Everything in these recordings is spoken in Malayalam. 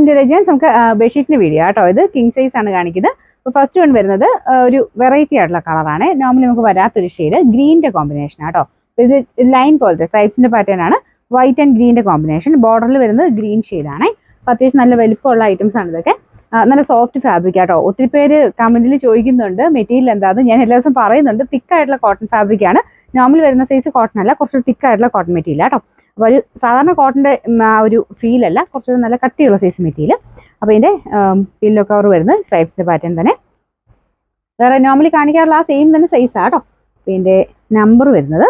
ഇന്റലിജൻസ് നമുക്ക് ബെഡ്ഷീറ്റിന്റെ വീഡിയോ കേട്ടോ. ഇത് കിങ് സൈസ് ആണ് കാണിക്കുന്നത്. അപ്പോൾ ഫസ്റ്റ് വൺ വരുന്നത് ഒരു വെറൈറ്റി ആയിട്ടുള്ള കളറാണ്. നോർമലി നമുക്ക് വരാത്തൊരു ഷെയ്ഡ് ഗ്രീനിന്റെ കോമ്പിനേഷൻ ആട്ടോ. ഇത് ലൈൻ പോലത്തെ സ്ട്രൈപ്സിന്റെ പാറ്റേൺ ആണ്. വൈറ്റ് ആൻഡ് ഗ്രീനിന്റെ കോമ്പിനേഷൻ. ബോർഡറിൽ വരുന്നത് ഗ്രീൻ ഷെയ്ഡാണ്. അപ്പോൾ അത്യാവശ്യം നല്ല വലിപ്പമുള്ള ഐറ്റംസ് ആണ് ഇതൊക്കെ. നല്ല സോഫ്റ്റ് ഫാബ്രിക് ആട്ടോ. ഒത്തിരി പേര് കമന്റിൽ ചോദിക്കുന്നുണ്ട് മെറ്റീരിയൽ എന്താണെന്ന്. ഞാൻ എല്ലാ ദിവസവും പറയുന്നുണ്ട്, തിക്കായിട്ടുള്ള കോട്ടൺ ഫാബ്രിക് ആണ്. നോർമൽ വരുന്ന സൈസ് കോട്ടൺ അല്ല, കുറച്ച് തിക്കായിട്ടുള്ള കോട്ടൺ മെറ്റീരിയൽ ആട്ടോ. അപ്പോൾ ഒരു സാധാരണ കോട്ടൻ്റെ ഒരു ഫീൽ അല്ല, കുറച്ചൊരു നല്ല കട്ടിയുള്ള സൈസ് മെറ്റീരിയൽ. അപ്പോൾ ഇതിൻ്റെ പില്ലോ കവർ വരുന്നത് സ്ട്രൈപ്സിൻ്റെ പാറ്റേൺ തന്നെ. വേറെ നോർമലി കാണിക്കാറുള്ള ആ സെയിം തന്നെ സൈസാണ് കേട്ടോ. അപ്പോൾ ഇതിൻ്റെ നമ്പർ വരുന്നത്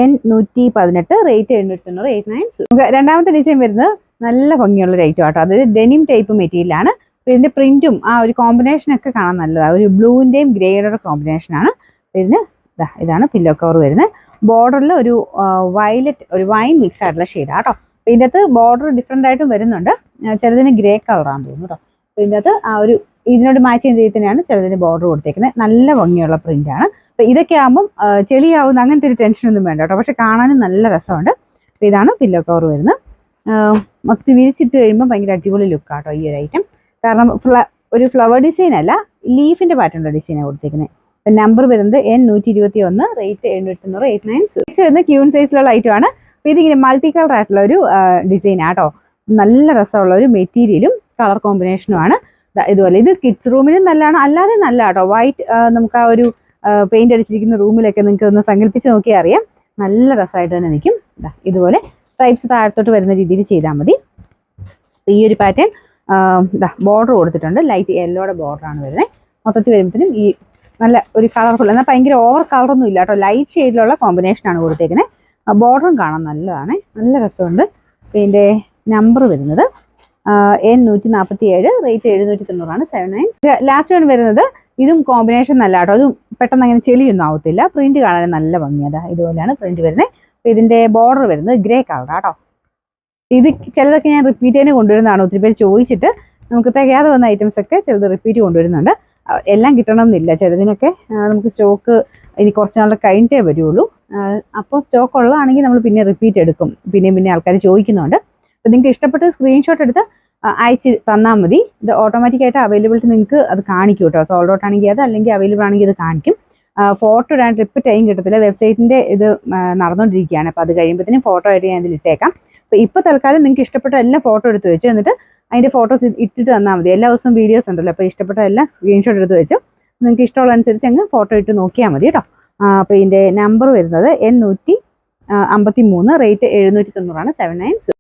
N118, റേറ്റ് 790, 890. രണ്ടാമത്തെ ഡിസൈൻ വരുന്നത് നല്ല ഭംഗിയുള്ള ഒരു ഐറ്റം ആട്ടോ. അതായത് ഡെനിം ടൈപ്പ് മെറ്റീരിയലാണ്. അപ്പോൾ ഇതിൻ്റെ പ്രിന്റും ആ ഒരു കോമ്പിനേഷനൊക്കെ കാണാൻ നല്ലതാണ്. ഒരു ബ്ലൂവിൻ്റെയും ഗ്രേയുടെ കോമ്പിനേഷനാണ്. ഇതിന് ഇതാണ് പില്ലോ കവർ വരുന്നത്. ബോർഡറിൽ ഒരു വയലറ്റ്, ഒരു വൈൻ മിക്സ് ആയിട്ടുള്ള ഷെയ്ഡാണ് കേട്ടോ. അപ്പോൾ ഇതിൻ്റെ അകത്ത് ബോർഡർ ഡിഫറെൻ്റ് ആയിട്ടും വരുന്നുണ്ട്. ചിലതിന് ഗ്രേ കളറാണെന്ന് തോന്നുന്നു കേട്ടോ. അപ്പോൾ ഇതിൻ്റെ അകത്ത് ആ ഒരു ഇതിനോട് മാച്ച് ചെയ്ത് തന്നെയാണ് ചിലതിന് ബോർഡർ കൊടുത്തേക്കുന്നത്. നല്ല ഭംഗിയുള്ള പ്രിൻ്റാണ്. അപ്പോൾ ഇതൊക്കെ ആകുമ്പം ചെളിയാവുന്ന അങ്ങനത്തെ ഒരു ടെൻഷനൊന്നും വേണ്ട കേട്ടോ. പക്ഷെ കാണാനും നല്ല രസമുണ്ട്. അപ്പോൾ ഇതാണ് പില്ലോ കവർ വരുന്നത്. മൊത്തം വിരിച്ചിട്ട് കഴിയുമ്പോൾ ഭയങ്കര അടിപൊളി ലുക്കാട്ടോ ഈ ഒരു ഐറ്റം. കാരണം ഒരു ഫ്ലവർ ഡിസൈൻ അല്ല, ലീഫിൻ്റെ പാറ്റേണുള്ള ഡിസൈനാണ് കൊടുത്തേക്കുന്നത്. അപ്പം നമ്പർ വരുന്നത് N121, റേറ്റ് 790, 890. സൈസ് വരുന്നത് ക്യൂൺ സൈസിലുള്ള ഐറ്റമാണ്. അപ്പോൾ ഇതിങ്ങനെ മൾട്ടി കളർ ആയിട്ടുള്ള ഒരു ഡിസൈൻ ആട്ടോ. നല്ല രസമുള്ള ഒരു മെറ്റീരിയലും കളർ കോമ്പിനേഷനുമാണ്. ഇതുപോലെ ഇത് കിഡ്സ് റൂമിലും നല്ലതാണ്, അല്ലാതെ നല്ല കേട്ടോ. വൈറ്റ് നമുക്ക് ആ ഒരു പെയിന്റ് അടിച്ചിരിക്കുന്ന റൂമിലൊക്കെ നിങ്ങൾക്ക് ഒന്ന് സങ്കല്പിച്ച് നോക്കിയാൽ അറിയാം. നല്ല രസമായിട്ട് തന്നെ നിൽക്കും. ഇതുപോലെ സ്ട്രൈപ്സ് താഴത്തോട്ട് വരുന്ന രീതിയിൽ ചെയ്താൽ മതി. ഈ ഒരു പാറ്റേൺ ബോർഡർ കൊടുത്തിട്ടുണ്ട്. ലൈറ്റ് യെല്ലോയുടെ ബോർഡറാണ് വരുന്നത്. മൊത്തത്തിൽ വരുമ്പോഴത്തേനും ഈ നല്ല ഒരു കളർഫുൾ, എന്നാൽ ഭയങ്കര ഓവർ കളറൊന്നും ഇല്ല കേട്ടോ. ലൈറ്റ് ഷെയ്ഡിലുള്ള കോമ്പിനേഷനാണ് കൊടുത്തേക്കുന്നത്. ബോർഡറും കാണാൻ നല്ലതാണ്, നല്ല രസമുണ്ട്. ഇതിൻ്റെ നമ്പർ വരുന്നത് N147, റേറ്റ് 790, 790. ലാസ്റ്റ് വൺ വരുന്നത് ഇതും കോമ്പിനേഷൻ നല്ല കേട്ടോ. അതും പെട്ടെന്ന് അങ്ങനെ ചെളിയൊന്നും ആവത്തില്ല. പ്രിന്റ് കാണാൻ നല്ല ഭംഗിയാണ്. ഇതുപോലെയാണ് പ്രിന്റ് വരുന്നത്. അപ്പോൾ ഇതിൻ്റെ ബോർഡർ വരുന്നത് ഗ്രേ കളറാണ് കേട്ടോ. ഇത് ചിലതൊക്കെ ഞാൻ റിപ്പീറ്റ് തന്നെ കൊണ്ടുവരുന്നതാണ്. ഒത്തിരി പേര് ചോദിച്ചിട്ട് നമുക്ക് തികയാതെ വന്ന ഐറ്റംസ് ഒക്കെ ചിലത് റിപ്പീറ്റ് കൊണ്ടുവരുന്നുണ്ട്. എല്ലാം കിട്ടണം എന്നില്ല. ചിലതിനൊക്കെ നമുക്ക് സ്റ്റോക്ക് ഇനി കുറച്ച് നാളെ കഴിഞ്ഞിട്ടേ വരുള്ളൂ. അപ്പോൾ സ്റ്റോക്ക് ഉള്ളതാണെങ്കിൽ നമ്മൾ പിന്നെ റിപ്പീറ്റ് എടുക്കും. പിന്നെ ആൾക്കാർ ചോദിക്കുന്നുണ്ട്. അപ്പോൾ നിങ്ങൾക്ക് ഇഷ്ടപ്പെട്ട സ്ക്രീൻഷോട്ട് എടുത്ത് അയച്ച് തന്നാൽ മതി. ഇത് ഓട്ടോമാറ്റിക്കായിട്ട് അവൈലബിലിറ്റി നിങ്ങൾക്ക് അത് കാണിക്കും കേട്ടോ. സോൾഡ് ഔട്ട് ആണെങ്കിൽ അത്, അല്ലെങ്കിൽ അവൈലബിൾ ആണെങ്കിൽ ഇത് കാണിക്കും. ഫോട്ടോ ഇടാൻ ട്രിപ്പ് ടൈം കിട്ടത്തില്ല. വെബ്സൈറ്റിൻ്റെ ഇത് നടന്നുകൊണ്ടിരിക്കുകയാണ്. അപ്പോൾ അത് കഴിയുമ്പോഴത്തേനും ഫോട്ടോ ആയിട്ട് ഞാൻ ഇതിൽ ഇട്ടേക്കാം. അപ്പോൾ ഇപ്പോൾ തൽക്കാലം നിങ്ങൾക്ക് ഇഷ്ടപ്പെട്ട എല്ലാം ഫോട്ടോ എടുത്ത് വെച്ച് എന്നിട്ട് അതിൻ്റെ ഫോട്ടോസ് ഇട്ടിട്ട് തന്നാൽ മതി. എല്ലാ ദിവസവും വീഡിയോസ് ഉണ്ടല്ലോ. അപ്പോൾ ഇഷ്ടപ്പെട്ട എല്ലാം സ്ക്രീൻഷോട്ട് എടുത്ത് വെച്ചു നിങ്ങൾക്ക് ഇഷ്ടമുള്ള അനുസരിച്ച് അങ്ങ് ഫോട്ടോ ഇട്ട് നോക്കിയാൽ മതി കേട്ടോ. അപ്പോൾ ഇതിൻ്റെ നമ്പർ വരുന്നത് N153, റേറ്റ് 790, 790.